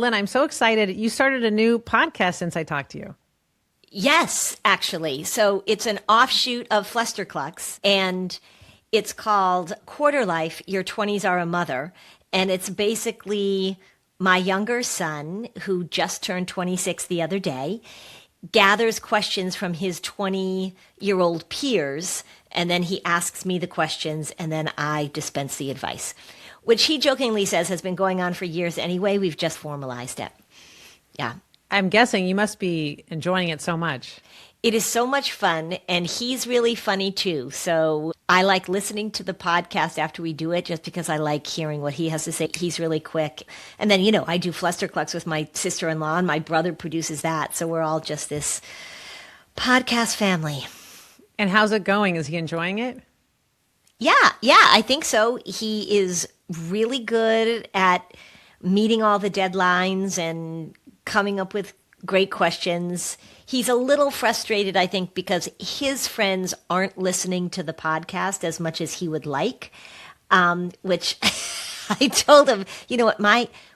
Lynn, I'm so excited. You started a new podcast since I talked to you. Yes, actually. So it's an offshoot of Flusterclucks, and it's called Quarter-Life, Your 20s Are a Mother. And it's basically my younger son, who just turned 26 the other day, gathers questions from his 20-year-old peers, and then he asks me the questions, and then I dispense the advice, which he jokingly says has been going on for years anyway. We've just formalized it. Yeah. I'm guessing you must be enjoying it so much. It is so much fun, and he's really funny too. So I like listening to the podcast after we do it just because I like hearing what he has to say. He's really quick. And then, I do Flusterclucks with my sister-in-law, and my brother produces that. So we're all just this podcast family. And how's it going? Is he enjoying it? Yeah, I think so. He is really good at meeting all the deadlines and coming up with great questions. He's a little frustrated, I think, because his friends aren't listening to the podcast as much as he would like, which I told him,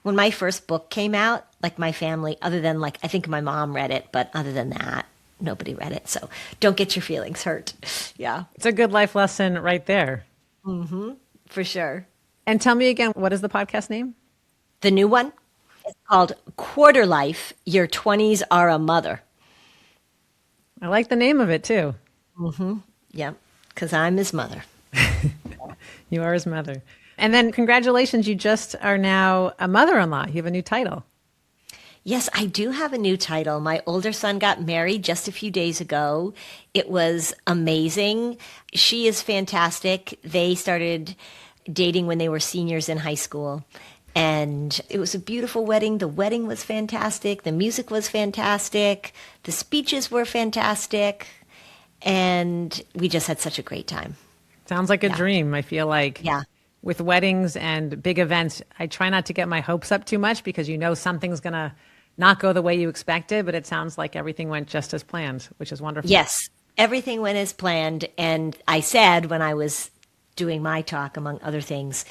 when my first book came out, like my family, other than I think my mom read it, but other than that, nobody read it. So don't get your feelings hurt. Yeah. It's a good life lesson right there. Mm-hmm. For sure. And tell me again, what is the podcast name? The new one? It's called Quarter-Life, Your 20s Are a Mother. I like the name of it too. Mm-hmm. Yeah, because I'm his mother. You are his mother. And then congratulations, you just are now a mother-in-law. You have a new title. Yes, I do have a new title. My older son got married just a few days ago. It was amazing. She is fantastic. They started dating when they were seniors in high school. And it was a beautiful wedding. The wedding was fantastic. The music was fantastic. The speeches were fantastic. And we just had such a great time. Sounds like a dream. I feel like with weddings and big events, I try not to get my hopes up too much because something's going to not go the way you expected. But it sounds like everything went just as planned, which is wonderful. Yes, everything went as planned. And I said when I was doing my talk, among other things,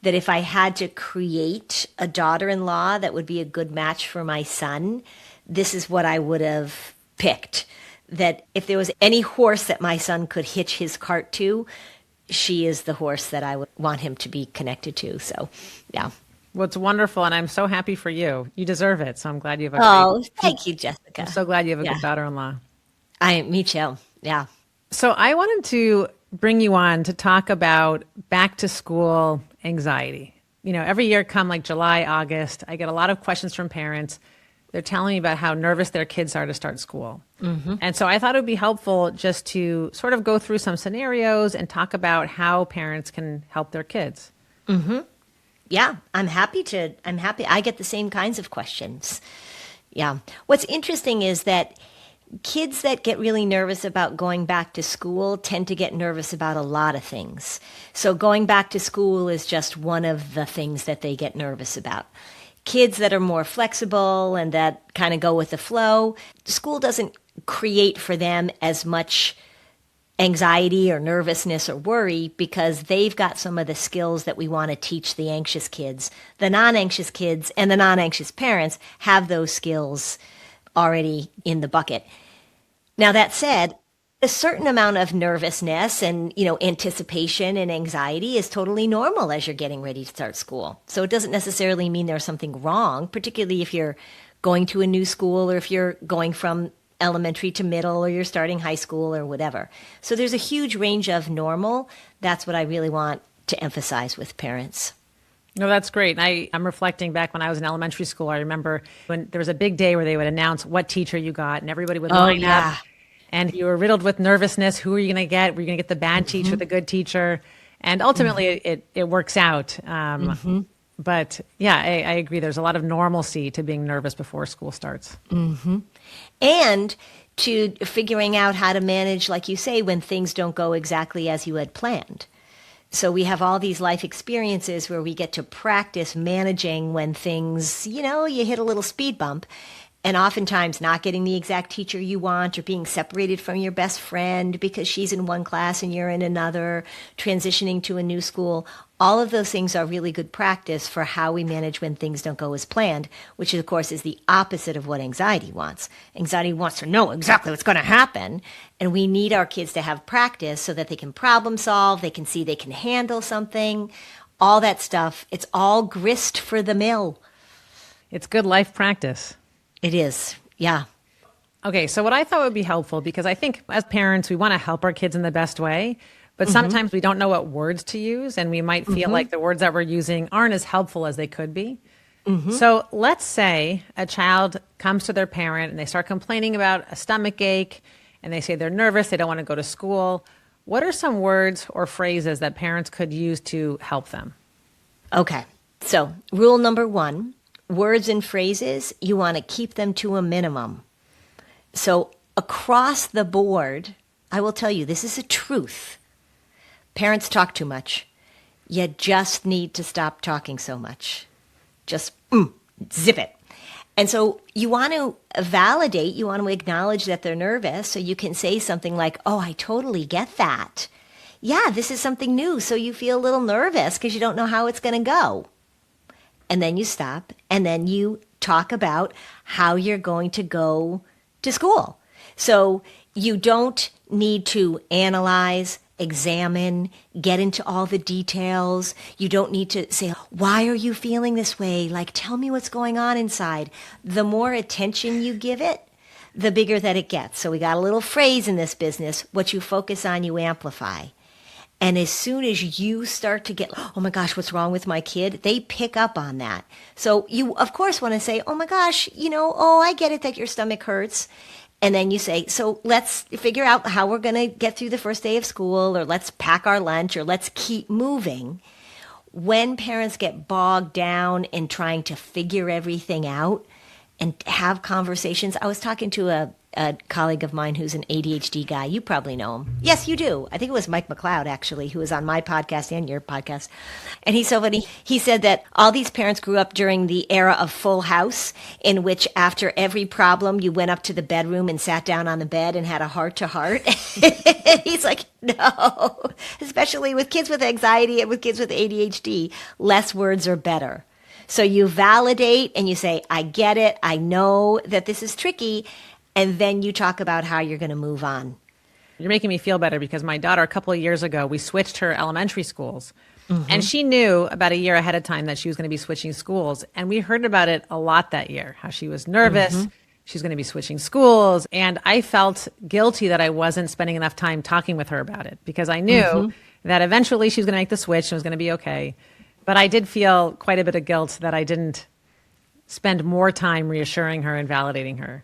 that if I had to create a daughter-in-law that would be a good match for my son, this is what I would have picked. That if there was any horse that my son could hitch his cart to, she is the horse that I would want him to be connected to. So, yeah. Well, it's wonderful, and I'm so happy for you. You deserve it, so I'm glad you have thank you, Jessica. I'm so glad you have a good daughter-in-law. Me too, yeah. So I wanted to bring you on to talk about back to school anxiety. Every year come July, August, I get a lot of questions from parents. They're telling me about how nervous their kids are to start school. Mm-hmm. And so I thought it would be helpful just to sort of go through some scenarios and talk about how parents can help their kids. Mm-hmm. Yeah, I'm happy. I get the same kinds of questions. Yeah. What's interesting is that kids that get really nervous about going back to school tend to get nervous about a lot of things. So going back to school is just one of the things that they get nervous about. Kids that are more flexible and that kind of go with the flow, school doesn't create for them as much anxiety or nervousness or worry because they've got some of the skills that we want to teach the anxious kids. The non-anxious kids and the non-anxious parents have those skills already in the bucket. Now, that said, a certain amount of nervousness and, anticipation and anxiety is totally normal as you're getting ready to start school. So it doesn't necessarily mean there's something wrong, particularly if you're going to a new school or if you're going from elementary to middle or you're starting high school or whatever. So there's a huge range of normal. That's what I really want to emphasize with parents. No, that's great. I'm reflecting back when I was in elementary school. I remember when there was a big day where they would announce what teacher you got and everybody would line up. And you were riddled with nervousness. Who are you going to get? Were you going to get the bad teacher, the good teacher? And ultimately it works out. But yeah, I agree. There's a lot of normalcy to being nervous before school starts. Mm-hmm. And to figuring out how to manage, like you say, when things don't go exactly as you had planned. So we have all these life experiences where we get to practice managing when things, you hit a little speed bump. And oftentimes not getting the exact teacher you want or being separated from your best friend because she's in one class and you're in another, transitioning to a new school. All of those things are really good practice for how we manage when things don't go as planned, which of course is the opposite of what anxiety wants. Anxiety wants to know exactly what's going to happen, and we need our kids to have practice so that they can problem solve, they can see they can handle something, all that stuff. It's all grist for the mill. It's good life practice. It is, yeah. Okay, so what I thought would be helpful, because I think as parents, we want to help our kids in the best way, but sometimes we don't know what words to use, and we might feel like the words that we're using aren't as helpful as they could be. So let's say a child comes to their parent and they start complaining about a stomach ache, and they say they're nervous, they don't want to go to school. What are some words or phrases that parents could use to help them? Okay, so rule number 1, words and phrases, you want to keep them to a minimum. So across the board, I will tell you, this is a truth. Parents talk too much. You just need to stop talking so much. Just zip it. And so you want to validate, you want to acknowledge that they're nervous, so you can say something like, oh, I totally get that. Yeah, this is something new, so you feel a little nervous because you don't know how it's going to go. And then you stop, and then you talk about how you're going to go to school. So you don't need to analyze, examine, get into all the details. You don't need to say, why are you feeling this way? Like, tell me what's going on inside. The more attention you give it, the bigger that it gets. So we got a little phrase in this business, what you focus on, you amplify. And as soon as you start to get, oh my gosh, what's wrong with my kid? They pick up on that. So you, of course, want to say, oh my gosh, oh, I get it that your stomach hurts. And then you say, so let's figure out how we're going to get through the first day of school, or let's pack our lunch, or let's keep moving. When parents get bogged down in trying to figure everything out and have conversations, I was talking to a colleague of mine who's an ADHD guy. You probably know him. Yes, you do. I think it was Mike McLeod, actually, who was on my podcast and your podcast. And he's so funny. He said that all these parents grew up during the era of Full House, in which after every problem, you went up to the bedroom and sat down on the bed and had a heart-to-heart. He's like, no, especially with kids with anxiety and with kids with ADHD, less words are better. So you validate and you say, I get it. I know that this is tricky. And then you talk about how you're going to move on. You're making me feel better, because my daughter, a couple of years ago, we switched her elementary schools. And she knew about a year ahead of time that she was going to be switching schools. And we heard about it a lot that year, how she was nervous. She's going to be switching schools. And I felt guilty that I wasn't spending enough time talking with her about it, because I knew that eventually she was going to make the switch and it was going to be okay. But I did feel quite a bit of guilt that I didn't spend more time reassuring her and validating her.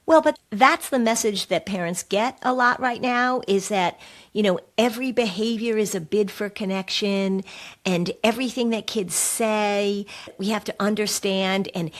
Well, but that's the message that parents get a lot right now, is that, every behavior is a bid for connection, and everything that kids say, we have to understand, and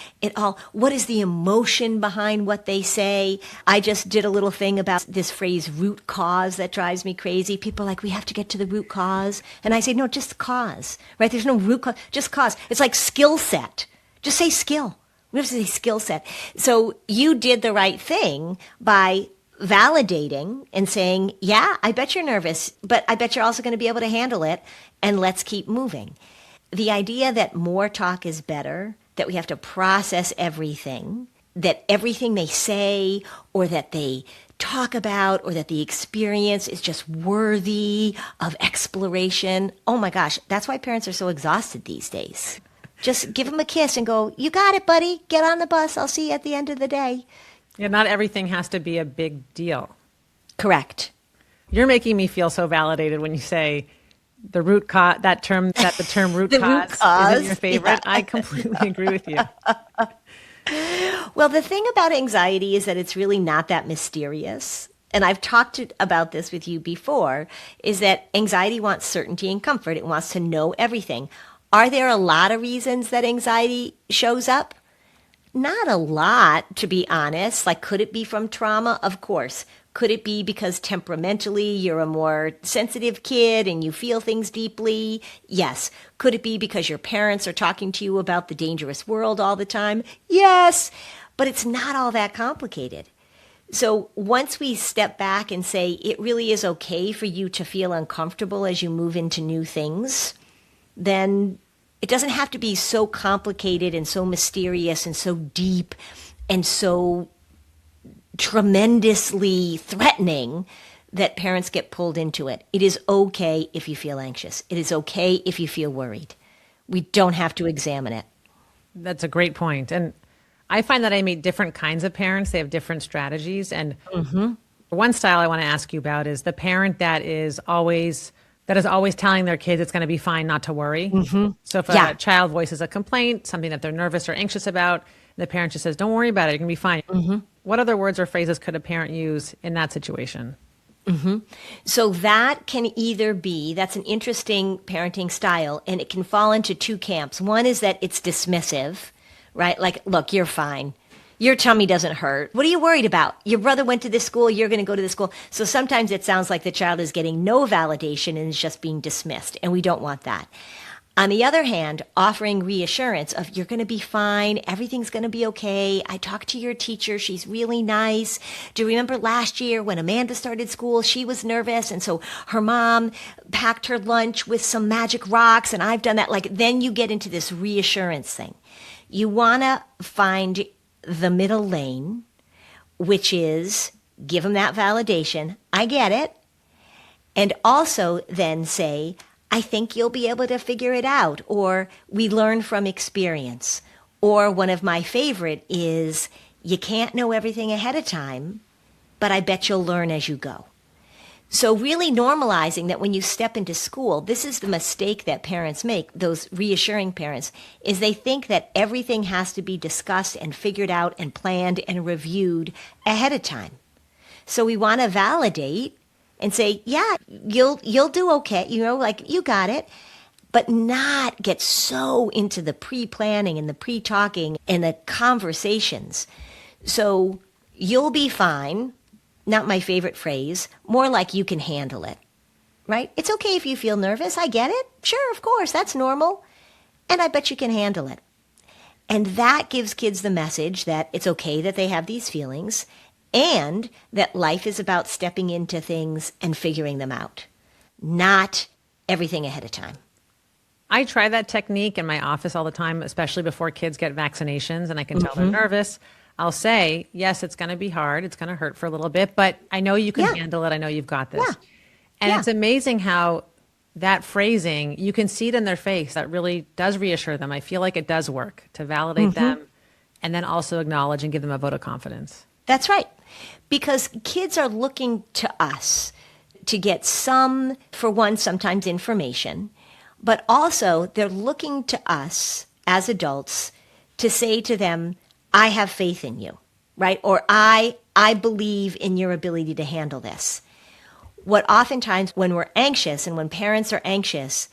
what is the emotion behind what they say? I just did a little thing about this phrase root cause that drives me crazy. People are like, we have to get to the root cause. And I say, no, just cause, right? There's no root cause, just cause. It's like skill set. Just say skill. We have to say skill set. So you did the right thing by validating and saying, yeah, I bet you're nervous, but I bet you're also going to be able to handle it, and let's keep moving. The idea that more talk is better, that we have to process everything, that everything they say or that they talk about or that the experience is just worthy of exploration. Oh my gosh, that's why parents are so exhausted these days. Just give them a kiss and go, you got it, buddy. Get on the bus. I'll see you at the end of the day. Yeah, not everything has to be a big deal. Correct. You're making me feel so validated when you say the root cause, that the term root cause isn't your favorite. Yeah. I completely agree with you. Well, the thing about anxiety is that it's really not that mysterious. And I've talked about this with you before, is that anxiety wants certainty and comfort. It wants to know everything. Are there a lot of reasons that anxiety shows up? Not a lot, to be honest. Like, could it be from trauma? Of course. Could it be because temperamentally you're a more sensitive kid and you feel things deeply? Yes. Could it be because your parents are talking to you about the dangerous world all the time? Yes. But it's not all that complicated. So once we step back and say it really is okay for you to feel uncomfortable as you move into new things, then it doesn't have to be so complicated and so mysterious and so deep and so tremendously threatening that parents get pulled into it. It is okay if you feel anxious. It is okay if you feel worried. We don't have to examine it. That's a great point. And I find that I meet different kinds of parents. They have different strategies. And one style I want to ask you about is the parent that is always telling their kids it's going to be fine, not to worry. So if a child voices a complaint, something that they're nervous or anxious about, the parent just says, don't worry about it, you're going to be fine. What other words or phrases could a parent use in that situation? So that can either be, that's an interesting parenting style, and it can fall into two camps. One is that it's dismissive, right? Like, look, you're fine. Your tummy doesn't hurt. What are you worried about? Your brother went to this school. You're going to go to this school. So sometimes it sounds like the child is getting no validation and is just being dismissed, and we don't want that. On the other hand, offering reassurance of you're going to be fine, everything's going to be okay. I talked to your teacher, she's really nice. Do you remember last year when Amanda started school, she was nervous, and so her mom packed her lunch with some magic rocks, and I've done that. Like, then you get into this reassurance thing. You want to find the middle lane, which is give them that validation. I get it. And also then say, I think you'll be able to figure it out, or we learn from experience. Or one of my favorite is, you can't know everything ahead of time, but I bet you'll learn as you go. So really normalizing that when you step into school, this is the mistake that parents make, those reassuring parents, is they think that everything has to be discussed and figured out and planned and reviewed ahead of time. So we want to validate and say, yeah, you'll do okay, like you got it, but not get so into the pre-planning and the pre-talking and the conversations. So you'll be fine, not my favorite phrase, more like you can handle it, right? It's okay if you feel nervous, I get it. Sure, of course, that's normal. And I bet you can handle it. And that gives kids the message that it's okay that they have these feelings, and that life is about stepping into things and figuring them out, not everything ahead of time. I try that technique in my office all the time, especially before kids get vaccinations, and I can tell they're nervous. I'll say, yes, it's going to be hard. It's going to hurt for a little bit, but I know you can handle it. I know you've got this. And it's amazing how that phrasing, you can see it in their face. That really does reassure them. I feel like it does work to validate them and then also acknowledge and give them a vote of confidence. That's right. Because kids are looking to us to get some, for one, sometimes information, but also they're looking to us as adults to say to them, I have faith in you, right? Or I believe in your ability to handle this. What oftentimes when we're anxious and when parents are anxious,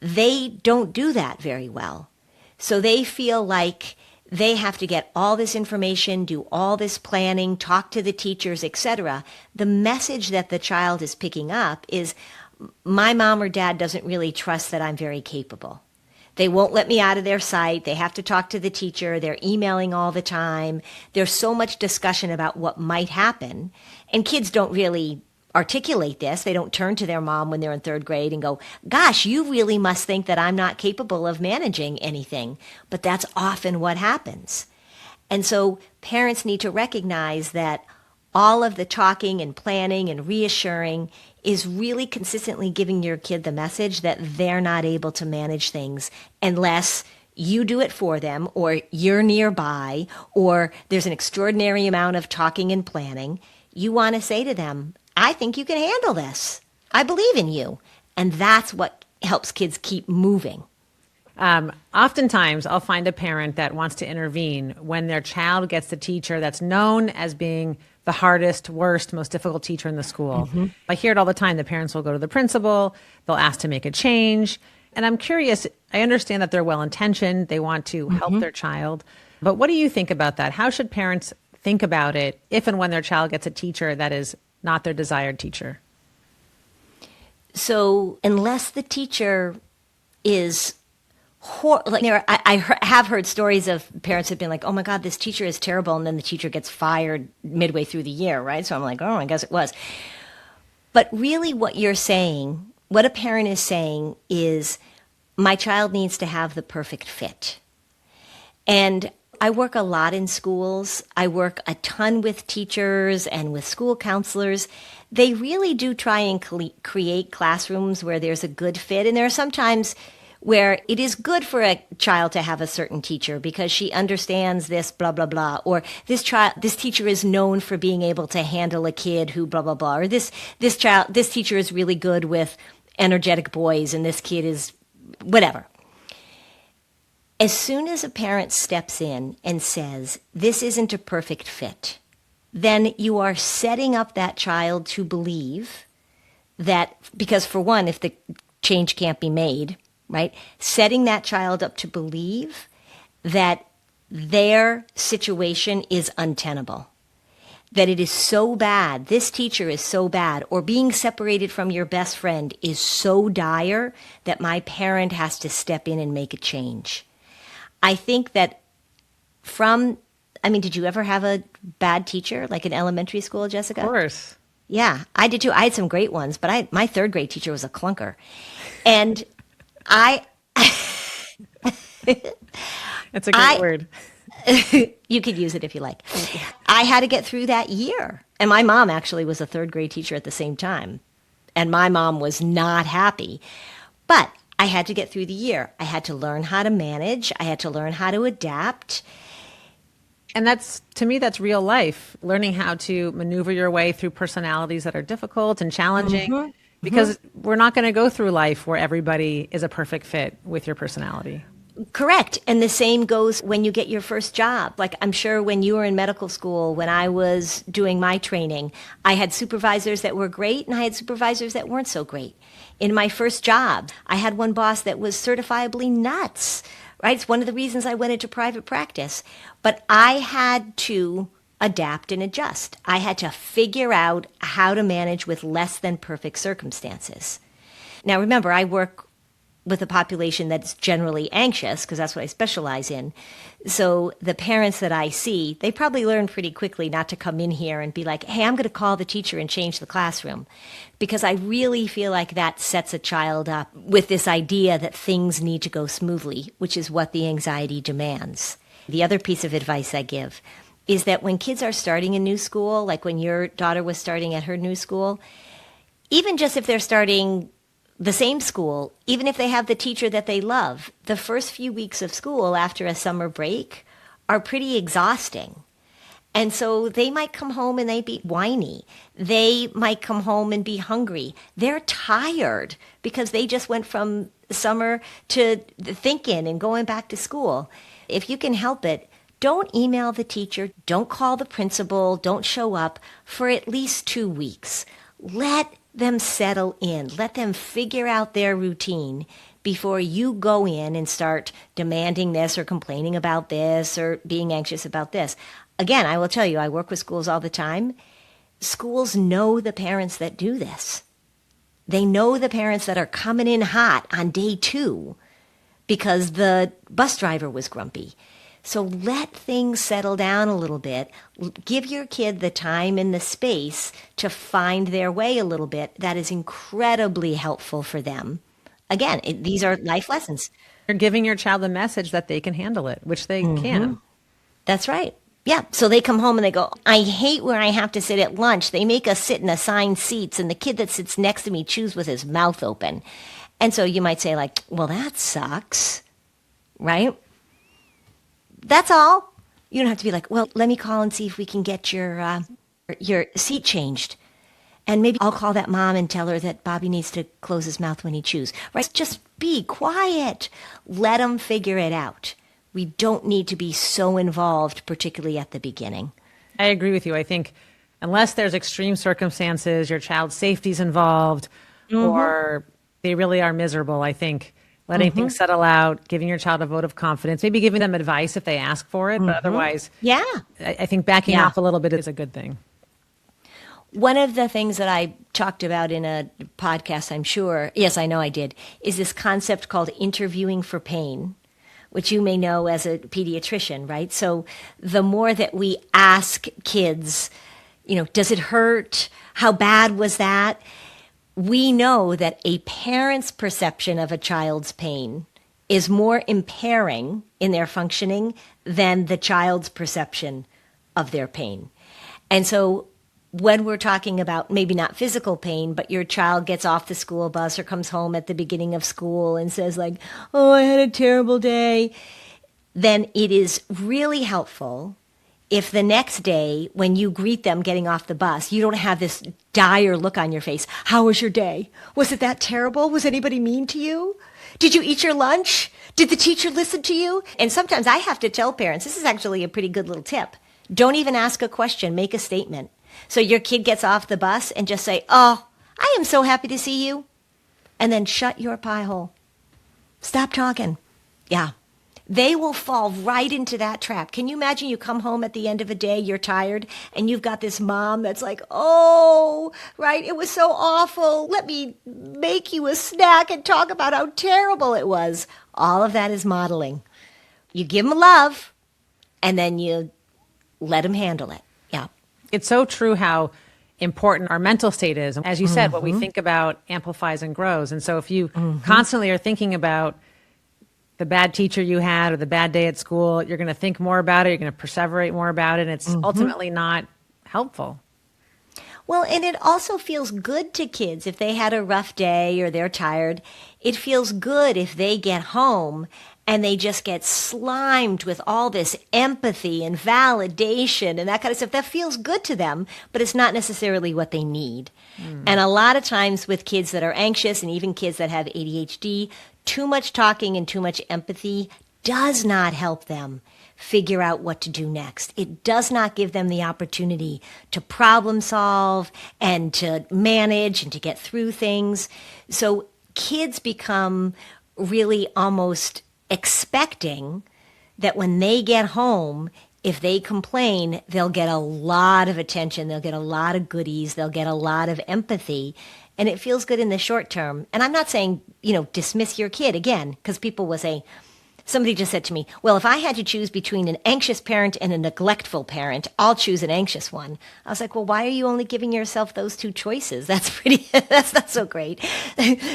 they don't do that very well. So they feel like they have to get all this information, do all this planning, talk to the teachers, etc. The message that the child is picking up is, my mom or dad doesn't really trust that I'm very capable. They won't let me out of their sight. They have to talk to the teacher. They're emailing all the time. There's so much discussion about what might happen. And kids don't really articulate this. They don't turn to their mom when they're in third grade and go, gosh, you really must think that I'm not capable of managing anything. But that's often what happens. And so parents need to recognize that all of the talking and planning and reassuring is really consistently giving your kid the message that they're not able to manage things unless you do it for them, or you're nearby, or there's an extraordinary amount of talking and planning. You want to say to them, I think you can handle this. I believe in you. And that's what helps kids keep moving. Oftentimes, I'll find a parent that wants to intervene when their child gets the teacher that's known as being the hardest, worst, most difficult teacher in the school. I hear it all the time. The parents will go to the principal. They'll ask to make a change. And I'm curious, I understand that they're well-intentioned. They want to help their child. But what do you think about that? How should parents think about it if and when their child gets a teacher that is not their desired teacher? So unless the teacher is I have heard stories of parents have been like, oh my God, this teacher is terrible. And then the teacher gets fired midway through the year, right? So I'm like, oh, I guess it was. But really what you're saying, what a parent is saying is, my child needs to have the perfect fit. And I work a lot in schools. I work a ton with teachers and with school counselors. They really do try and create classrooms where there's a good fit. And there are sometimes where it is good for a child to have a certain teacher because she understands this, blah, blah, blah. Or this teacher is known for being able to handle a kid who blah, blah, blah. Or this teacher is really good with energetic boys and this kid is whatever. As soon as a parent steps in and says, this isn't a perfect fit, then you are setting up that child to believe that, because for one, if the change can't be made, right, setting that child up to believe that their situation is untenable, that it is so bad, this teacher is so bad, or being separated from your best friend is so dire that my parent has to step in and make a change. I think that did you ever have a bad teacher, like in elementary school, Jessica? Of course. Yeah, I did too. I had some great ones, but my third grade teacher was a clunker. And That's a great word. You could use it if you like. I had to get through that year. And my mom actually was a third grade teacher at the same time. And my mom was not happy. But I had to get through the year. I had to learn how to manage. I had to learn how to adapt. And to me, that's real life, learning how to maneuver your way through personalities that are difficult and challenging, because we're not going to go through life where everybody is a perfect fit with your personality. Correct. And the same goes when you get your first job. Like I'm sure when you were in medical school, when I was doing my training, I had supervisors that were great and I had supervisors that weren't so great. In my first job, I had one boss that was certifiably nuts, right? It's one of the reasons I went into private practice. But I had to adapt and adjust. I had to figure out how to manage with less than perfect circumstances. Now, remember, I work with a population that's generally anxious because that's what I specialize in. So the parents that I see, they probably learn pretty quickly not to come in here and be like, hey, I'm going to call the teacher and change the classroom. Because I really feel like that sets a child up with this idea that things need to go smoothly, which is what the anxiety demands. The other piece of advice I give is that when kids are starting a new school, like when your daughter was starting at her new school, even just if they're starting the same school, even if they have the teacher that they love, the first few weeks of school after a summer break are pretty exhausting. And so they might come home and they be whiny. They might come home and be hungry. They're tired because they just went from summer to thinking and going back to school. If you can help it, don't email the teacher, don't call the principal, don't show up for at least 2 weeks. Let them settle in. Let them figure out their routine before you go in and start demanding this or complaining about this or being anxious about this. Again, I will tell you, I work with schools all the time. Schools know the parents that do this. They know the parents that are coming in hot on day 2 because the bus driver was grumpy. So let things settle down a little bit. Give your kid the time and the space to find their way a little bit. That is incredibly helpful for them. Again, these are life lessons. You're giving your child the message that they can handle it, which they can. That's right. Yeah. So they come home and they go, I hate where I have to sit at lunch. They make us sit in assigned seats and the kid that sits next to me chews with his mouth open. And so you might say like, well, that sucks, right? That's all. You don't have to be like, well, let me call and see if we can get your seat changed. And maybe I'll call that mom and tell her that Bobby needs to close his mouth when he chews. Right? Just be quiet. Let them figure it out. We don't need to be so involved, particularly at the beginning. I agree with you. I think unless there's extreme circumstances, your child's safety's involved, or they really are miserable, I think letting things settle out, giving your child a vote of confidence, maybe giving them advice if they ask for it, but otherwise, I think backing off a little bit is a good thing. One of the things that I talked about in a podcast, I'm sure, yes, I know I did, is this concept called interviewing for pain, which you may know as a pediatrician, right? So the more that we ask kids, does it hurt? How bad was that? we know that a parent's perception of a child's pain is more impairing in their functioning than the child's perception of their pain. And so when we're talking about maybe not physical pain, but your child gets off the school bus or comes home at the beginning of school and says like, oh, I had a terrible day, then it is really helpful if the next day when you greet them getting off the bus, you don't have this dire look on your face. How was your day? Was it that terrible? Was anybody mean to you? Did you eat your lunch? Did the teacher listen to you? And sometimes I have to tell parents, this is actually a pretty good little tip. Don't even ask a question, make a statement. So your kid gets off the bus and just say, oh, I am so happy to see you. And then shut your pie hole. Stop talking. Yeah. They will fall right into that trap. Can you imagine you come home at the end of a day, you're tired, and you've got this mom that's like, oh, right, it was so awful. Let me make you a snack and talk about how terrible it was. All of that is modeling. You give them love, and then you let them handle it. Yeah. It's so true how important our mental state is. As you said, what we think about amplifies and grows. And so if you constantly are thinking about the bad teacher you had or the bad day at school, you're going to think more about it. You're going to perseverate more about it. And it's ultimately not helpful. Well, and it also feels good to kids if they had a rough day or they're tired. It feels good if they get home and they just get slimed with all this empathy and validation and that kind of stuff. That feels good to them, but it's not necessarily what they need. And a lot of times with kids that are anxious and even kids that have ADHD, too much talking and too much empathy does not help them figure out what to do next. It does not give them the opportunity to problem solve and to manage and to get through things. So kids become really almost expecting that when they get home, if they complain, they'll get a lot of attention, they'll get a lot of goodies, they'll get a lot of empathy. And it feels good in the short term. And I'm not saying, dismiss your kid again, because people will say, somebody just said to me, well, if I had to choose between an anxious parent and a neglectful parent, I'll choose an anxious one. I was like, well, why are you only giving yourself those two choices? That's not so great.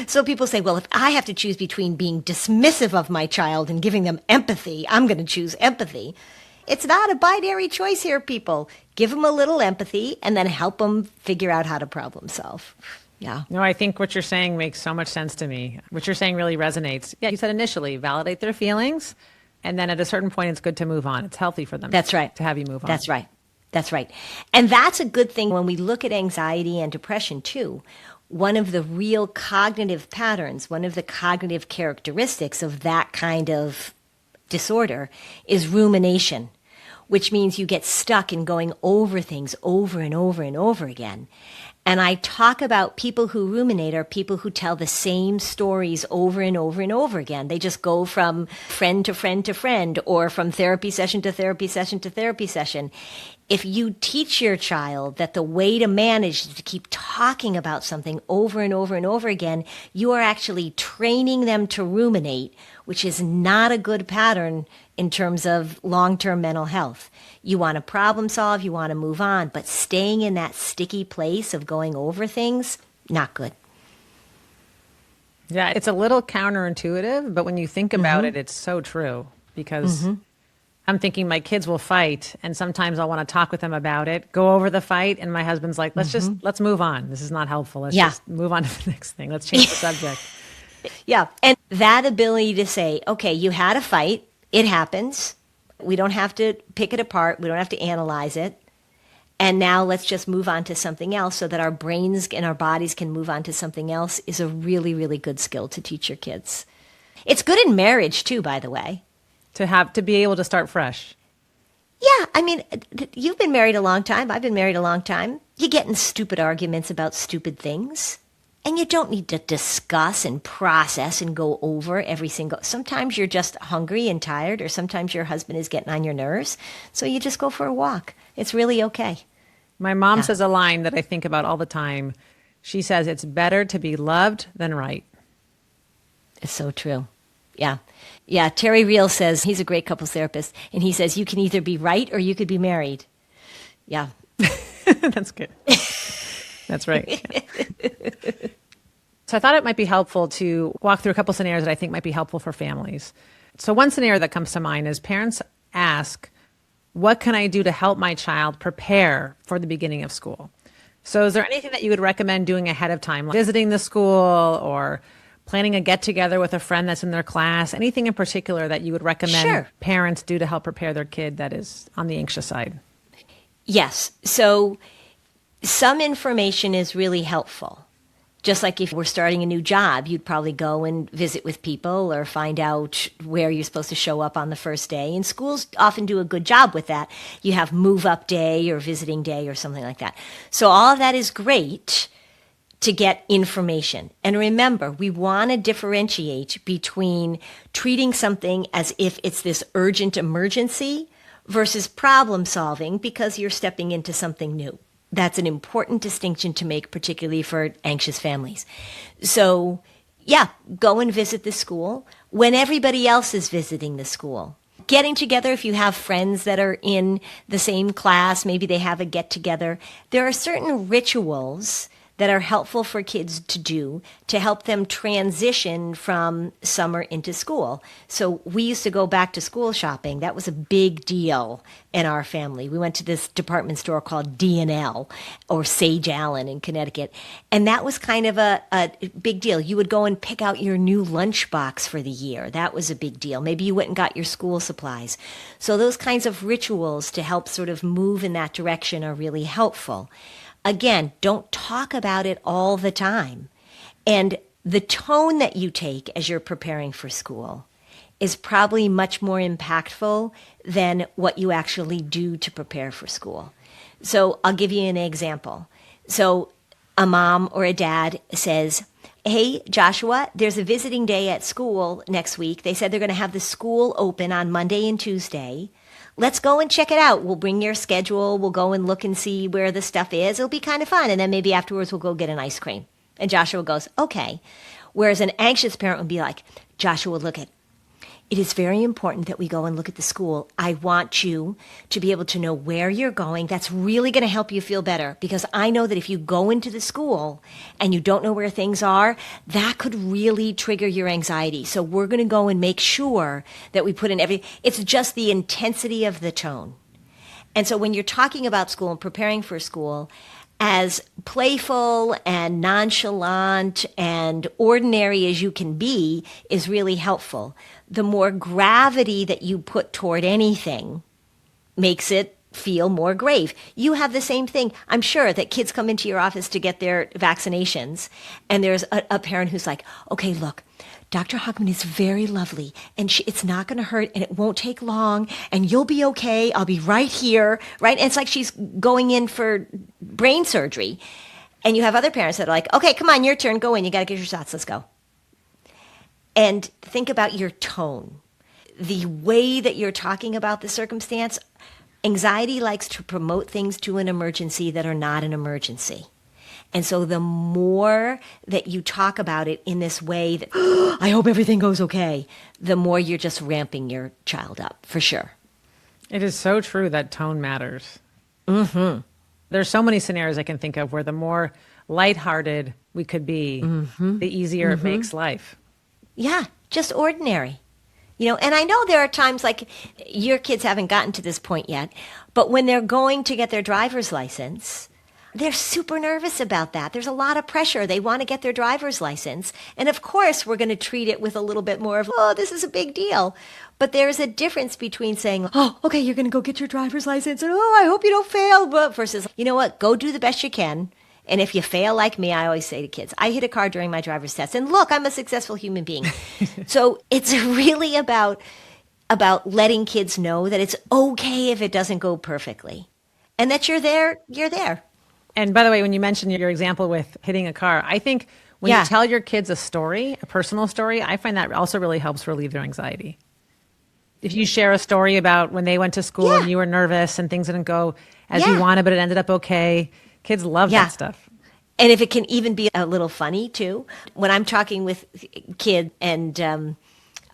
So people say, well, if I have to choose between being dismissive of my child and giving them empathy, I'm going to choose empathy. It's not a binary choice here, people. Give them a little empathy and then help them figure out how to problem solve. Yeah. No, I think what you're saying makes so much sense to me. What you're saying really resonates. Yeah, you said initially, validate their feelings, and then at a certain point, it's good to move on. It's healthy for them. That's right. To have you move on. That's right. That's right. And that's a good thing when we look at anxiety and depression, too. One of the real cognitive patterns, one of the cognitive characteristics of that kind of disorder is rumination, which means you get stuck in going over things over and over and over again. And I talk about people who ruminate are people who tell the same stories over and over and over again. They just go from friend to friend to friend, or from therapy session to therapy session to therapy session. If you teach your child that the way to manage is to keep talking about something over and over and over again, you are actually training them to ruminate, which is not a good pattern in terms of long-term mental health. You want to problem solve, you want to move on, but staying in that sticky place of going over things, not good. Yeah, it's a little counterintuitive, but when you think about it, it's so true. Because I'm thinking my kids will fight, and sometimes I'll want to talk with them about it, go over the fight, and my husband's like, let's move on. This is not helpful. Let's just move on to the next thing. Let's change the subject. Yeah, and that ability to say, okay, you had a fight, it happens. We don't have to pick it apart. We don't have to analyze it. And now let's just move on to something else so that our brains and our bodies can move on to something else is a really, really good skill to teach your kids. It's good in marriage too, by the way. To be able to start fresh. Yeah, I mean, you've been married a long time. I've been married a long time. You get in stupid arguments about stupid things. And you don't need to discuss and process and go over every single. Sometimes you're just hungry and tired, or sometimes your husband is getting on your nerves. So you just go for a walk. It's really okay. My mom says a line that I think about all the time. She says, it's better to be loved than right. It's so true. Yeah. Yeah. Terry Real says, he's a great couples therapist, and he says, you can either be right or you could be married. Yeah. That's good. That's right. So I thought it might be helpful to walk through a couple scenarios that I think might be helpful for families. So one scenario that comes to mind is parents ask, what can I do to help my child prepare for the beginning of school? So is there anything that you would recommend doing ahead of time, like visiting the school or planning a get-together with a friend that's in their class? Anything in particular that you would recommend parents do to help prepare their kid that is on the anxious side? Yes. So some information is really helpful. Just like if we're starting a new job, you'd probably go and visit with people or find out where you're supposed to show up on the first day. And schools often do a good job with that. You have move-up day or visiting day or something like that. So all of that is great to get information. And remember, we want to differentiate between treating something as if it's this urgent emergency versus problem solving because you're stepping into something new. That's an important distinction to make, particularly for anxious families. So, yeah, go and visit the school when everybody else is visiting the school. Getting together, if you have friends that are in the same class, maybe they have a get-together. There are certain rituals that are helpful for kids to do to help them transition from summer into school. So we used to go back to school shopping. That was a big deal in our family. We went to this department store called D&L or Sage Allen in Connecticut. And that was kind of a big deal. You would go and pick out your new lunchbox for the year. That was a big deal. Maybe you went and got your school supplies. So those kinds of rituals to help sort of move in that direction are really helpful. Again, don't talk about it all the time. And the tone that you take as you're preparing for school is probably much more impactful than what you actually do to prepare for school. So I'll give you an example. So a mom or a dad says, hey, Joshua, there's a visiting day at school next week. They said they're going to have the school open on Monday and Tuesday. Let's go and check it out. We'll bring your schedule. We'll go and look and see where the stuff is. It'll be kind of fun. And then maybe afterwards we'll go get an ice cream. And Joshua goes, okay. Whereas an anxious parent would be like, Joshua, it is very important that we go and look at the school. I want you to be able to know where you're going. That's really going to help you feel better because I know that if you go into the school and you don't know where things are, that could really trigger your anxiety. So we're going to go and make sure that we put in it's just the intensity of the tone. And so when you're talking about school and preparing for school, as playful and nonchalant and ordinary as you can be is really helpful. The more gravity that you put toward anything makes it feel more grave. You have the same thing. I'm sure that kids come into your office to get their vaccinations, and there's a parent who's like, okay, look, Dr. Hochman is very lovely, and it's not going to hurt, and it won't take long, and you'll be okay. I'll be right here, right? And it's like she's going in for brain surgery. And you have other parents that are like, okay, come on, your turn. Go in. You got to get your shots. Let's go. And think about your tone, the way that you're talking about the circumstance. Anxiety likes to promote things to an emergency that are not an emergency. And so the more that you talk about it in this way that, I hope everything goes okay, the more you're just ramping your child up, for sure. It is so true that tone matters. Mm-hmm. There's so many scenarios I can think of where the more lighthearted we could be, the easier it makes life. Yeah, just ordinary. And I know there are times like your kids haven't gotten to this point yet, but when they're going to get their driver's license, they're super nervous about that. There's a lot of pressure. They want to get their driver's license. And of course, we're going to treat it with a little bit more of, oh, this is a big deal. But there's a difference between saying, oh, okay, you're going to go get your driver's license. And oh, I hope you don't fail. Versus, you know what? Go do the best you can. And if you fail like me, I always say to kids, I hit a car during my driver's test. And look, I'm a successful human being. So it's really about letting kids know that it's okay if it doesn't go perfectly. And that you're there. And by the way, when you mentioned your example with hitting a car, I think when you tell your kids a story, a personal story, I find that also really helps relieve their anxiety. If you share a story about when they went to school and you were nervous and things didn't go as you wanted, but it ended up okay, kids love that stuff. And if it can even be a little funny too, when I'm talking with kids and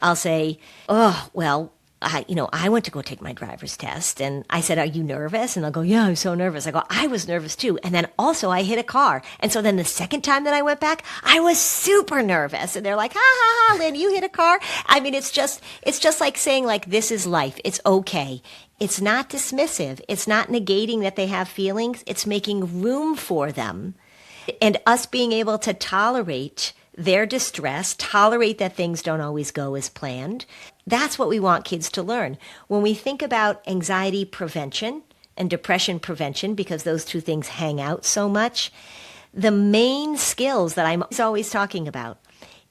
I'll say, oh, well, I went to go take my driver's test and I said, are you nervous? And they'll go, yeah, I'm so nervous. I go, I was nervous too. And then also I hit a car. And so then the second time that I went back, I was super nervous. And they're like, ha ha ha, Lynn, you hit a car. I mean, it's just like saying like, this is life. It's okay. It's not dismissive. It's not negating that they have feelings. It's making room for them. And us being able to tolerate their distress, tolerate that things don't always go as planned. That's what we want kids to learn. When we think about anxiety prevention and depression prevention, because those two things hang out so much, the main skills that I'm always talking about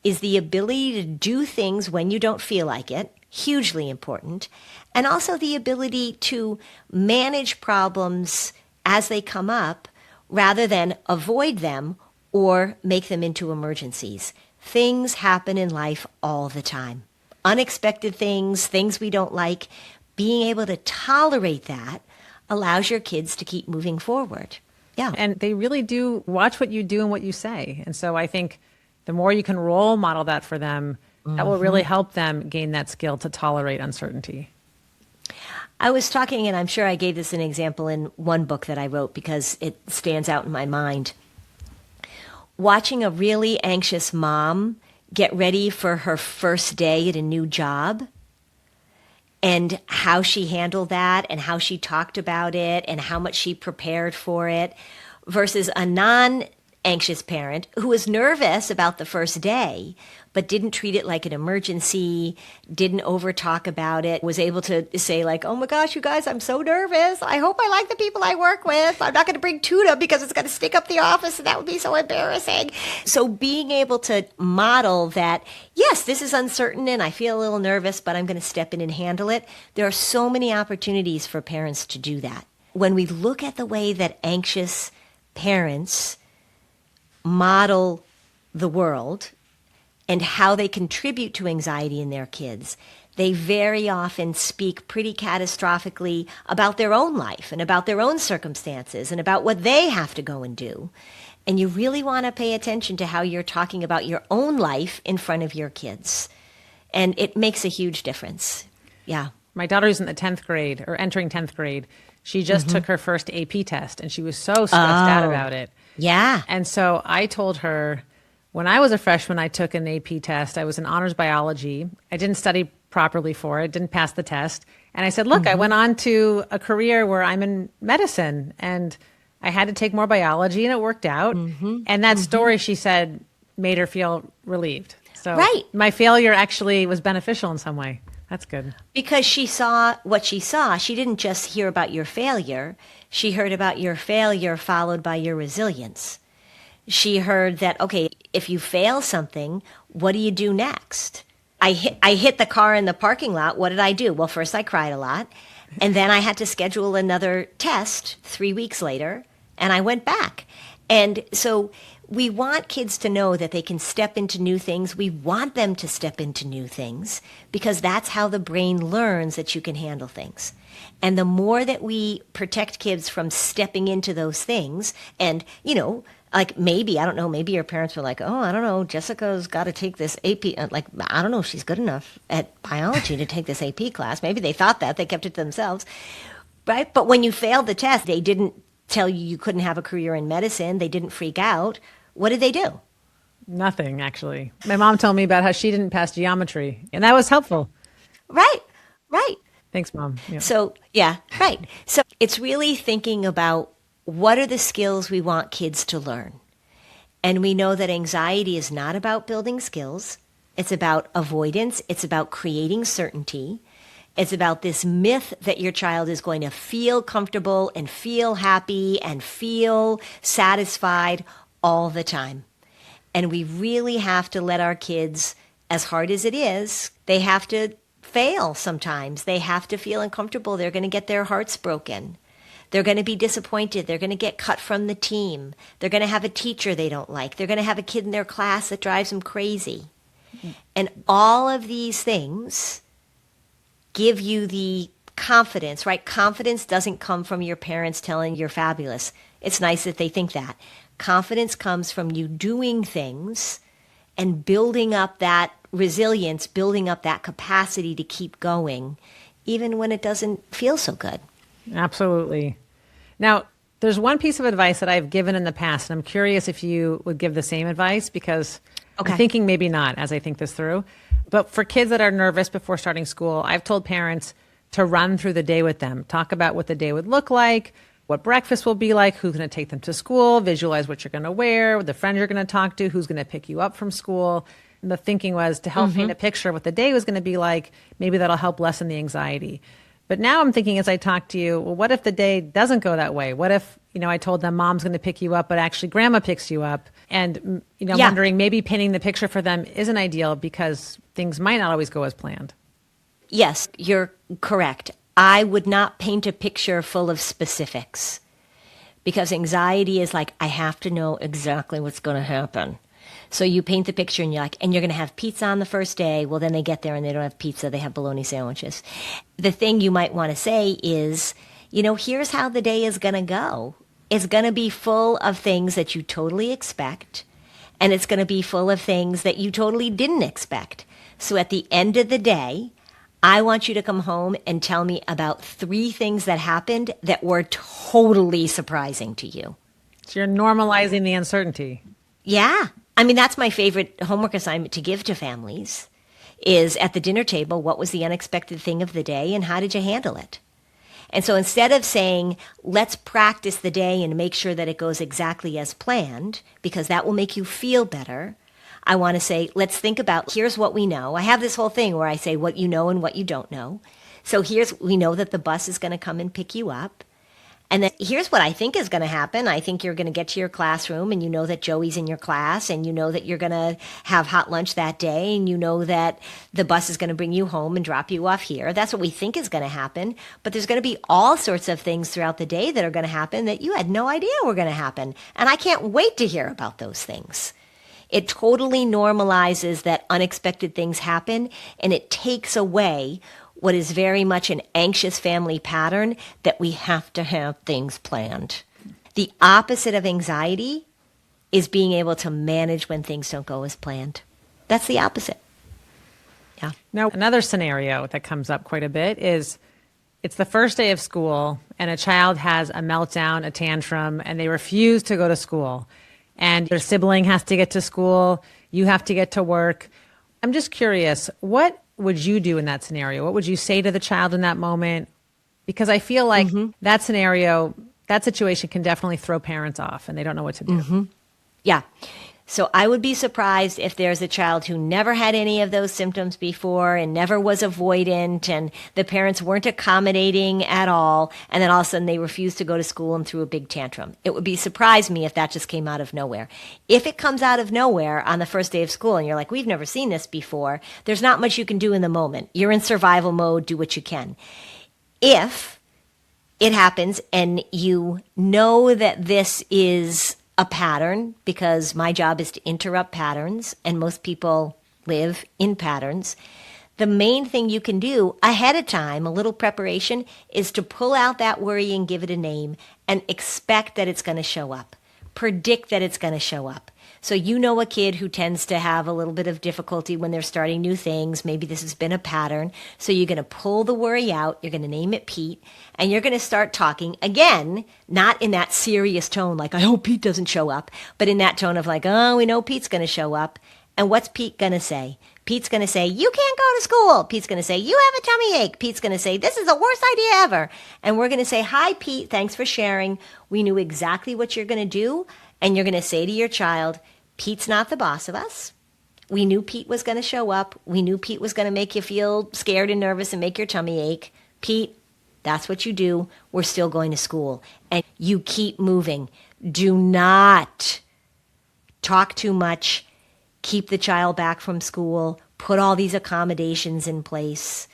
is the ability to do things when you don't feel like it, hugely important, and also the ability to manage problems as they come up rather than avoid them or make them into emergencies. Things happen in life all the time. Unexpected things, things we don't like. Being able to tolerate that allows your kids to keep moving forward. Yeah. And they really do watch what you do and what you say. And so I think the more you can role model that for them, that will really help them gain that skill to tolerate uncertainty. I was talking, and I'm sure I gave this an example in one book that I wrote because it stands out in my mind. Watching a really anxious mom get ready for her first day at a new job and how she handled that and how she talked about it and how much she prepared for it versus a non-anxious parent who was nervous about the first day but didn't treat it like an emergency, didn't over talk about it, was able to say like, oh my gosh, you guys, I'm so nervous. I hope I like the people I work with. I'm not going to bring tuna because it's going to stink up the office and that would be so embarrassing. So being able to model that, yes, this is uncertain and I feel a little nervous, but I'm going to step in and handle it. There are so many opportunities for parents to do that. When we look at the way that anxious parents model the world, and how they contribute to anxiety in their kids, they very often speak pretty catastrophically about their own life and about their own circumstances and about what they have to go and do. And you really want to pay attention to how you're talking about your own life in front of your kids. And it makes a huge difference. Yeah. My daughter's in the 10th grade or entering 10th grade. She just took her first AP test and she was so stressed out about it. Yeah. And so I told her, when I was a freshman, I took an AP test. I was in honors biology. I didn't study properly for it, didn't pass the test. And I said, look, I went on to a career where I'm in medicine and I had to take more biology and it worked out. And that story, she said, made her feel relieved. So my failure actually was beneficial in some way. That's good. Because she saw what she saw. She didn't just hear about your failure. She heard about your failure followed by your resilience. She heard that, okay, if you fail something, what do you do next? I hit the car in the parking lot. What did I do? Well, first I cried a lot. And then I had to schedule another test 3 weeks later. And I went back. And so we want kids to know that they can step into new things. We want them to step into new things because that's how the brain learns that you can handle things. And the more that we protect kids from stepping into those things and, like maybe, I don't know, maybe your parents were like, oh, I don't know, Jessica's got to take this AP. Like, I don't know if she's good enough at biology to take this AP class. Maybe they thought that. They kept it to themselves. Right? But when you failed the test, they didn't tell you couldn't have a career in medicine. They didn't freak out. What did they do? Nothing, actually. My mom told me about how she didn't pass geometry, and that was helpful. Right. Thanks, Mom. Yeah. So, yeah, right. So it's really thinking about what are the skills we want kids to learn. And we know that anxiety is not about building skills. It's about avoidance. It's about creating certainty. It's about this myth that your child is going to feel comfortable and feel happy and feel satisfied all the time. And we really have to let our kids, as hard as it is, they have to fail sometimes. They have to feel uncomfortable. They're going to get their hearts broken. They're going to be disappointed. They're going to get cut from the team. They're going to have a teacher they don't like. They're going to have a kid in their class that drives them crazy. And all of these things give you the confidence, right? Confidence doesn't come from your parents telling you're fabulous. It's nice that they think that. Confidence comes from you doing things and building up that resilience, building up that capacity to keep going even when it doesn't feel so good. Absolutely. Now, there's one piece of advice that I've given in the past, and I'm curious if you would give the same advice, because I'm thinking maybe not as I think this through. But for kids that are nervous before starting school, I've told parents to run through the day with them, talk about what the day would look like, what breakfast will be like, who's going to take them to school, visualize what you're going to wear, the friends you're going to talk to, who's going to pick you up from school. And the thinking was to help paint a picture of what the day was going to be like. Maybe that'll help lessen the anxiety. But now I'm thinking as I talk to you, well, what if the day doesn't go that way? What if, I told them mom's going to pick you up, but actually grandma picks you up? And, I'm wondering, maybe painting the picture for them isn't ideal because things might not always go as planned. Yes, you're correct. I would not paint a picture full of specifics, because anxiety is like, I have to know exactly what's going to happen. So you paint the picture and you're like, and you're going to have pizza on the first day. Well, then they get there and they don't have pizza. They have bologna sandwiches. The thing you might want to say is, here's how the day is going to go. It's going to be full of things that you totally expect, and it's going to be full of things that you totally didn't expect. So at the end of the day, I want you to come home and tell me about 3 things that happened that were totally surprising to you. So you're normalizing the uncertainty. Yeah. I mean, that's my favorite homework assignment to give to families, is at the dinner table, what was the unexpected thing of the day and how did you handle it? And so instead of saying, let's practice the day and make sure that it goes exactly as planned, because that will make you feel better, I want to say, let's think about, here's what we know. I have this whole thing where I say what you know and what you don't know. So we know that the bus is going to come and pick you up. And then here's what I think is going to happen. I think you're going to get to your classroom and you know that Joey's in your class, and you know that you're going to have hot lunch that day, and you know that the bus is going to bring you home and drop you off here. That's what we think is going to happen. But there's going to be all sorts of things throughout the day that are going to happen that you had no idea were going to happen. And I can't wait to hear about those things. It totally normalizes that unexpected things happen, and it takes away what is very much an anxious family pattern that we have to have things planned. The opposite of anxiety is being able to manage when things don't go as planned. That's the opposite. Yeah. Now, another scenario that comes up quite a bit is it's the first day of school and a child has a meltdown, a tantrum, and they refuse to go to school. And your sibling has to get to school. You have to get to work. I'm just curious, what would you do in that scenario? What would you say to the child in that moment? Because I feel like that scenario, that situation can definitely throw parents off and they don't know what to do. Yeah. So I would be surprised if there's a child who never had any of those symptoms before and never was avoidant, and the parents weren't accommodating at all, and then all of a sudden they refused to go to school and threw a big tantrum. It would surprise me if that just came out of nowhere. If it comes out of nowhere on the first day of school and you're like, we've never seen this before, there's not much you can do in the moment. You're in survival mode, do what you can. If it happens and you know that this is a pattern, because my job is to interrupt patterns, and most people live in patterns, the main thing you can do ahead of time, a little preparation, is to pull out that worry and give it a name and expect that it's going to show up. Predict that it's going to show up. So you know a kid who tends to have a little bit of difficulty when they're starting new things. Maybe this has been a pattern. So you're going to pull the worry out. You're going to name it Pete. And you're going to start talking, again, not in that serious tone like, I hope Pete doesn't show up, but in that tone of like, oh, we know Pete's going to show up. And what's Pete going to say? Pete's going to say, you can't go to school. Pete's going to say, you have a tummy ache. Pete's going to say, this is the worst idea ever. And we're going to say, hi, Pete. Thanks for sharing. We knew exactly what you're going to do. And you're going to say to your child, Pete's not the boss of us. We knew Pete was going to show up. We knew Pete was going to make you feel scared and nervous and make your tummy ache. Pete, that's what you do. We're still going to school. And you keep moving. Do not talk too much. Keep the child back from school. Put all these accommodations in place.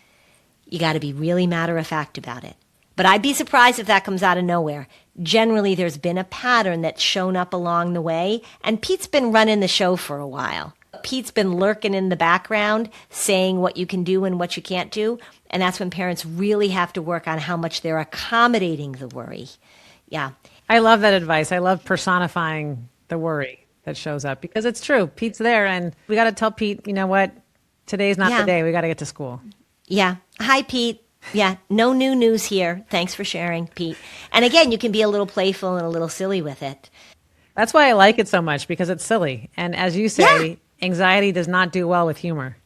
You got to be really matter-of-fact about it. But I'd be surprised if that comes out of nowhere. Generally, there's been a pattern that's shown up along the way, and Pete's been running the show for a while. Pete's been lurking in the background, saying what you can do and what you can't do, and that's when parents really have to work on how much they're accommodating the worry. Yeah. I love that advice. I love personifying the worry that shows up, because it's true. Pete's there, and we got to tell Pete, you know what? Today's not the day. We got to get to school. Yeah. Hi, Pete. Yeah, no new news here. Thanks for sharing, Pete. And again, you can be a little playful and a little silly with it. That's why I like it so much, because it's silly. And as you Yeah, say, anxiety does not do well with humor.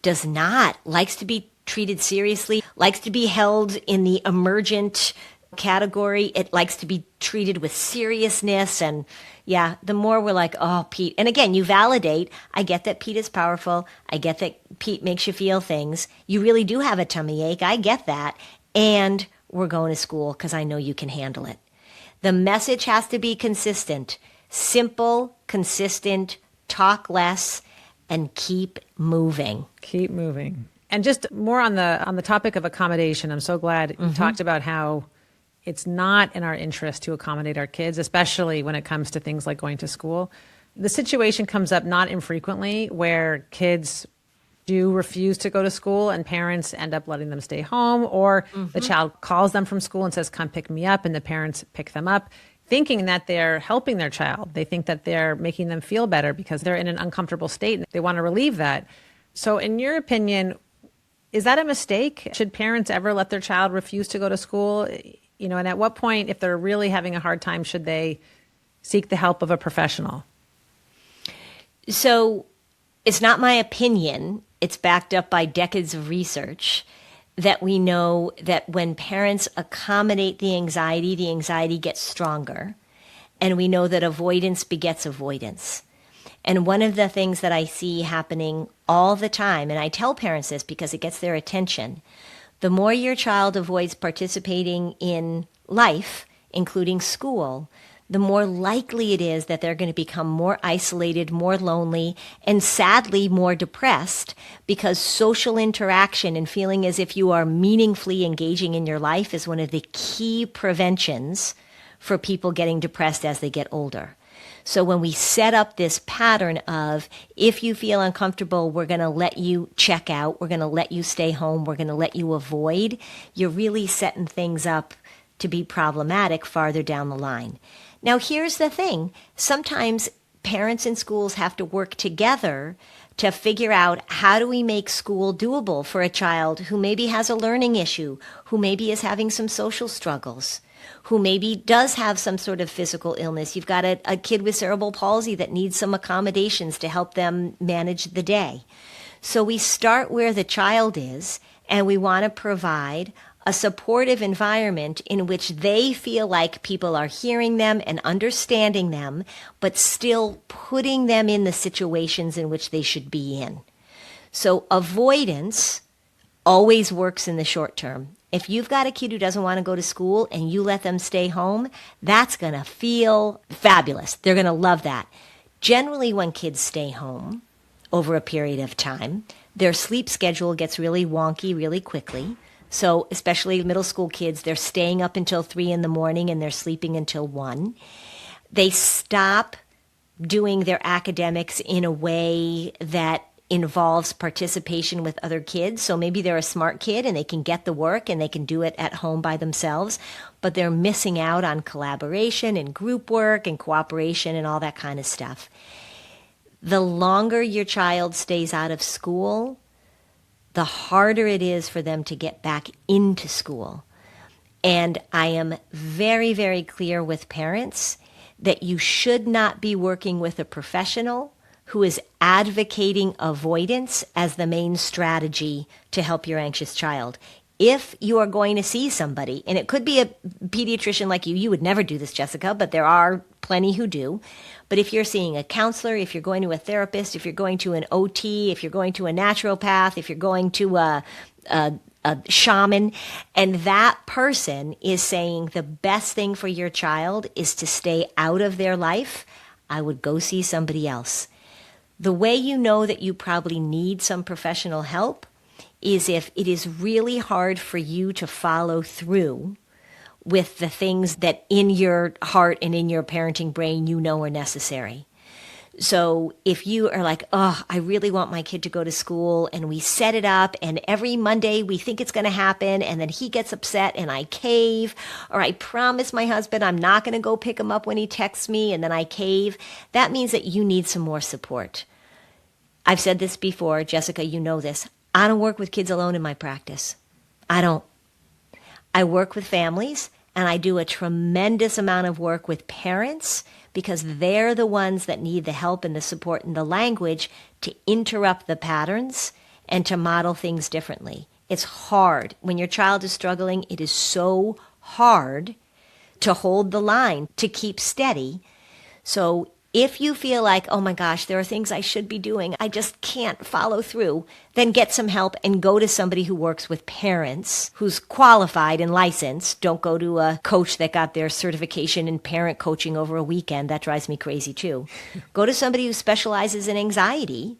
does not. Likes to be treated seriously, likes to be held in the emergent category. It likes to be treated with seriousness. And yeah, the more we're like, oh, Pete. And again, you validate. I get that Pete is powerful. I get that Pete makes you feel things. You really do have a tummy ache. I get that. And we're going to school because I know you can handle it. The message has to be consistent, simple, consistent, talk less, and keep moving. Keep moving. And just more on the topic of accommodation, I'm so glad you talked about how it's not in our interest to accommodate our kids, especially when it comes to things like going to school. The situation comes up not infrequently where kids do refuse to go to school and parents end up letting them stay home, or the child calls them from school and says, come pick me up, and the parents pick them up, thinking that they're helping their child. They think that they're making them feel better because they're in an uncomfortable state and they want to relieve that. So in your opinion, is that a mistake? Should parents ever let their child refuse to go to school? You know, and at what point, if they're really having a hard time, should they seek the help of a professional? So it's not my opinion. It's backed up by decades of research that we know that when parents accommodate the anxiety gets stronger. And we know that avoidance begets avoidance. And one of the things that I see happening all the time, and I tell parents this because it gets their attention, the more your child avoids participating in life, including school, the more likely it is that they're going to become more isolated, more lonely, and sadly more depressed, because social interaction and feeling as if you are meaningfully engaging in your life is one of the key preventions for people getting depressed as they get older. So when we set up this pattern of, if you feel uncomfortable, we're going to let you check out, we're going to let you stay home, we're going to let you avoid, you're really setting things up to be problematic farther down the line. Now, here's the thing. Sometimes parents and schools have to work together to figure out, how do we make school doable for a child who maybe has a learning issue, who maybe is having some social struggles, who maybe does have some sort of physical illness. You've got a kid with cerebral palsy that needs some accommodations to help them manage the day. So we start where the child is, and we want to provide a supportive environment in which they feel like people are hearing them and understanding them, but still putting them in the situations in which they should be in. So avoidance always works in the short term. If you've got a kid who doesn't want to go to school and you let them stay home, that's going to feel fabulous. They're going to love that. Generally, when kids stay home over a period of time, their sleep schedule gets really wonky really quickly. So especially middle school kids, they're staying up until 3 in the morning and they're sleeping until 1. They stop doing their academics in a way that involves participation with other kids. So maybe they're a smart kid and they can get the work and they can do it at home by themselves, but they're missing out on collaboration and group work and cooperation and all that kind of stuff. The longer your child stays out of school, the harder it is for them to get back into school. And I am very, very clear with parents that you should not be working with a professional who is advocating avoidance as the main strategy to help your anxious child. If you are going to see somebody, and it could be a pediatrician like you would never do this, Jessica, but there are plenty who do. But if you're seeing a counselor, if you're going to a therapist, if you're going to an OT, if you're going to a naturopath, if you're going to a shaman, and that person is saying the best thing for your child is to stay out of their life, I would go see somebody else. The way you know that you probably need some professional help is if it is really hard for you to follow through with the things that in your heart and in your parenting brain you know are necessary. So if you are like, oh, I really want my kid to go to school, and we set it up, and every Monday we think it's going to happen, and then he gets upset and I cave, or I promise my husband I'm not going to go pick him up when he texts me, and then I cave, that means that you need some more support. I've said this before, Jessica, you know this. I don't work with kids alone in my practice. I don't. I work with families, and I do a tremendous amount of work with parents because they're the ones that need the help and the support and the language to interrupt the patterns and to model things differently. It's hard. When your child is struggling, it is so hard to hold the line, to keep steady. So if you feel like, oh my gosh, there are things I should be doing, I just can't follow through, then get some help and go to somebody who works with parents, who's qualified and licensed. Don't go to a coach that got their certification in parent coaching over a weekend. That drives me crazy too. Go to somebody who specializes in anxiety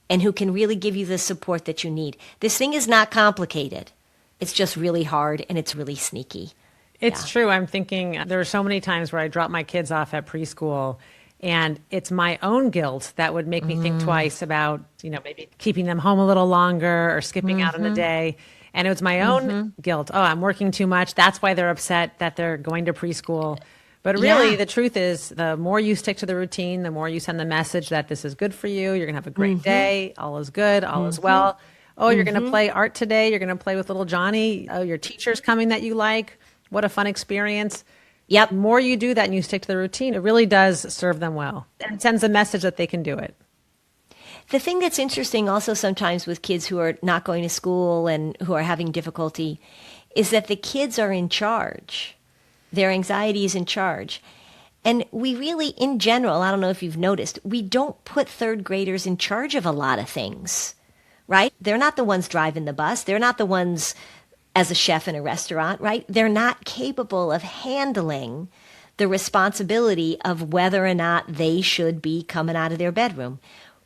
and who can really give you the support that you need. This thing is not complicated. It's just really hard and it's really sneaky. It's true. I'm thinking there are so many times where I drop my kids off at preschool and it's my own guilt that would make me think twice about, maybe keeping them home a little longer or skipping out on a day. And it was my own guilt. Oh, I'm working too much. That's why they're upset that they're going to preschool. But really, the truth is, the more you stick to the routine, the more you send the message that this is good for you. You're going to have a great day. All is good. All is well. Oh, you're going to play art today. You're going to play with little Johnny. Oh, your teacher's coming that you like. What a fun experience. Yep. The more you do that and you stick to the routine, it really does serve them well and sends a message that they can do it. The thing that's interesting also sometimes with kids who are not going to school and who are having difficulty is that the kids are in charge. Their anxiety is in charge. And we really, in general, I don't know if you've noticed, we don't put third graders in charge of a lot of things, right? They're not the ones driving the bus. They're not the ones as a chef in a restaurant, right? They're not capable of handling the responsibility of whether or not they should be coming out of their bedroom.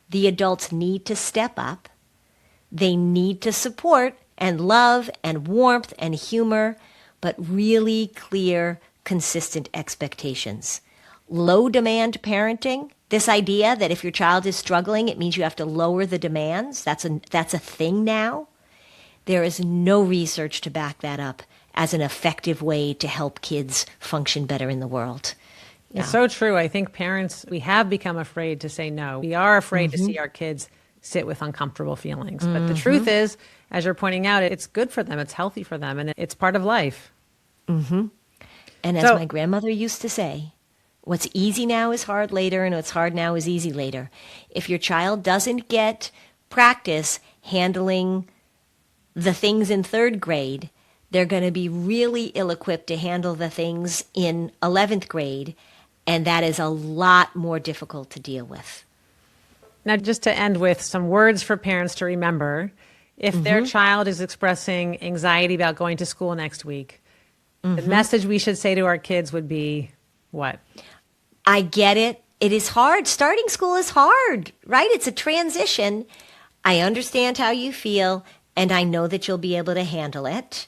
The adults need to step up. They need to support and love and warmth and humor, but really clear, consistent expectations. Low demand parenting, this idea that if your child is struggling, it means you have to lower the demands. That's a thing now. There is no research to back that up as an effective way to help kids function better in the world. Yeah. It's so true. I think parents, we have become afraid to say no. We are afraid to see our kids sit with uncomfortable feelings. But the truth is, as you're pointing out, it's good for them. It's healthy for them. And it's part of life. And as my grandmother used to say, what's easy now is hard later, and what's hard now is easy later. If your child doesn't get practice handling the things in third grade, they're going to be really ill-equipped to handle the things in 11th grade, and that is a lot more difficult to deal with. Now, just to end with some words for parents to remember, if their child is expressing anxiety about going to school next week, the message we should say to our kids would be what? I get it. It is hard. Starting school is hard, right? It's a transition. I understand how you feel, and I know that you'll be able to handle it.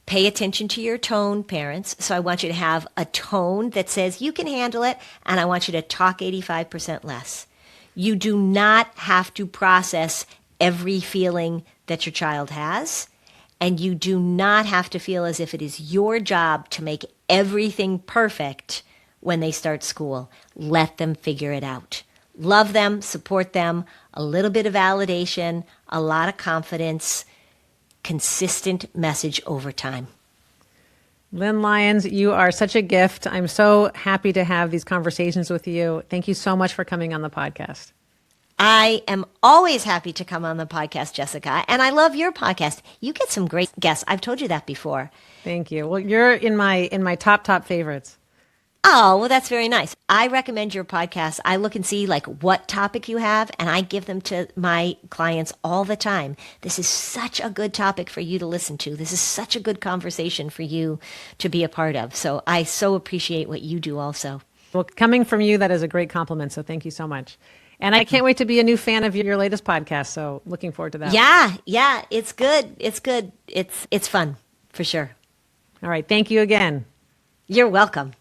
Pay attention to your tone, parents. So I want you to have a tone that says you can handle it, and I want you to talk 85% less. You do not have to process every feeling that your child has, and you do not have to feel as if it is your job to make everything perfect when they start school. Let them figure it out. Love them, support them, a little bit of validation, a lot of confidence, consistent message over time. Lynn Lyons, you are such a gift. I'm so happy to have these conversations with you. Thank you so much for coming on the podcast. I am always happy to come on the podcast, Jessica, and I love your podcast. You get some great guests. I've told you that before. Thank you. Well, you're in my top favorites. Oh, well, that's very nice. I recommend your podcast. I look and see what topic you have, and I give them to my clients all the time. This is such a good topic for you to listen to. This is such a good conversation for you to be a part of. So I so appreciate what you do also. Well, coming from you, that is a great compliment. So thank you so much. And I can't wait to be a new fan of your latest podcast. So looking forward to that. Yeah. It's good. It's good. It's fun for sure. All right. Thank you again. You're welcome.